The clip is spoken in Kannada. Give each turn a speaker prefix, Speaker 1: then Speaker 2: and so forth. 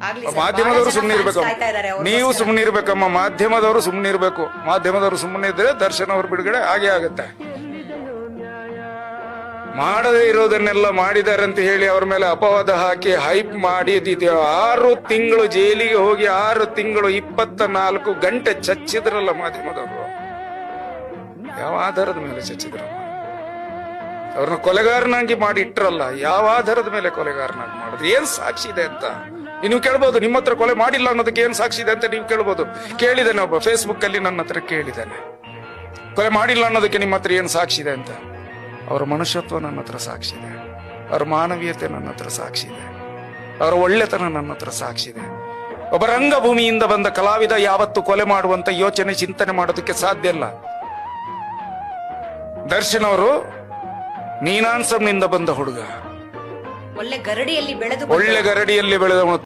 Speaker 1: ಆಗ್ಲಿ ಸರ್,
Speaker 2: ಮಾಧ್ಯಮದವರು
Speaker 1: ಬಹಳ ಜನ
Speaker 2: ಸುಮ್ಮನೆ
Speaker 1: fans
Speaker 2: ಇರ್ಬೇಕು,
Speaker 1: ಕಾಯ್ತಾ ಇದ್ದಾರೆ ಅವ್ರಿಗೋಸ್ಕರ.
Speaker 2: ನೀವು ಸುಮ್ಮನೆ ಇರ್ಬೇಕಮ್ಮ. ಮಾಧ್ಯಮದವರು ಸುಮ್ಮನೆ ಇರ್ಬೇಕು. ಮಾಧ್ಯಮದವರು ಸುಮ್ಮನೆ ಇದ್ರೆ ದರ್ಶನ್ ಅವ್ರ ಬಿಡುಗಡೆ ಹಾಗೆ ಆಗುತ್ತೆ. ಮಾಡದೇ ಇರೋದನ್ನೆಲ್ಲ ಮಾಡಿದ್ದಾರೆ ಅಂತ ಹೇಳಿ ಅವ್ರ ಮೇಲೆ ಅಪವಾದ ಹಾಕಿ ಹೈಪ್ ಮಾಡಿ 6 ತಿಂಗಳು ಜೈಲಿಗೆ ಹೋಗಿ 6 ತಿಂಗಳು 24 ಗಂಟೆ ಚಚ್ಚಿದ್ರಲ್ಲ ಮಾಧ್ಯಮದವರು. ಯಾವ ಆಧಾರದ ಮೇಲೆ ಚಚ್ಚಿದ್ರಲ್ಲ? ಅವ್ರನ್ನ ಕೊಲೆಗಾರನಾಗಿ ಮಾಡಿ ಇಟ್ರಲ್ಲ, ಯಾವ ಆಧಾರದ ಮೇಲೆ ಕೊಲೆಗಾರನಾಗಿ ಮಾಡಿದ್ರು? ಏನ್ ಸಾಕ್ಷಿ ಇದೆ ಅಂತ ನೀವು ಕೇಳ್ಬೋದು. ನಿಮ್ಮ ಹತ್ರ ಕೊಲೆ ಮಾಡಿಲ್ಲ ಅನ್ನೋದಕ್ಕೆ ಏನ್ ಸಾಕ್ಷಿ ಇದೆ ಅಂತ ನೀವು ಕೇಳ್ಬೋದು. ಕೇಳಿದ್ದೇನೆ, ಒಬ್ಬ ಫೇಸ್ಬುಕ್ ಅಲ್ಲಿ ನನ್ನ ಹತ್ರ ಕೇಳಿದ್ದಾನೆ, ಕೊಲೆ ಮಾಡಿಲ್ಲ ಅನ್ನೋದಕ್ಕೆ ನಿಮ್ಮ ಹತ್ರ ಏನ್ ಸಾಕ್ಷಿ ಇದೆ ಅಂತ. ಅವರ ಮನುಷ್ಯತ್ವ ನನ್ನ ಹತ್ರ ಸಾಕ್ಷಿ ಇದೆ, ಅವರ ಮಾನವೀಯತೆ ನನ್ನ ಹತ್ರ ಸಾಕ್ಷಿ ಇದೆ, ಅವರ ಒಳ್ಳೆತನ ನನ್ನ ಹತ್ರ ಸಾಕ್ಷಿ ಇದೆ. ಒಬ್ಬ ರಂಗಭೂಮಿಯಿಂದ ಬಂದ ಕಲಾವಿದ ಯಾವತ್ತು ಕೊಲೆ ಮಾಡುವಂತ ಯೋಚನೆ ಚಿಂತನೆ ಮಾಡೋದಕ್ಕೆ ಸಾಧ್ಯ ಇಲ್ಲ. ದರ್ಶನ್ ಅವರು ನೀನಾನ್ಸಂನಿಂದ ಬಂದ ಹುಡುಗ,
Speaker 1: ಒಳ್ಳೆ ಗರಡಿಯಲ್ಲಿ ಬೆಳೆದು
Speaker 2: ಒಳ್ಳೆ ಗರಡಿಯಲ್ಲಿ ಬೆಳೆದವನು.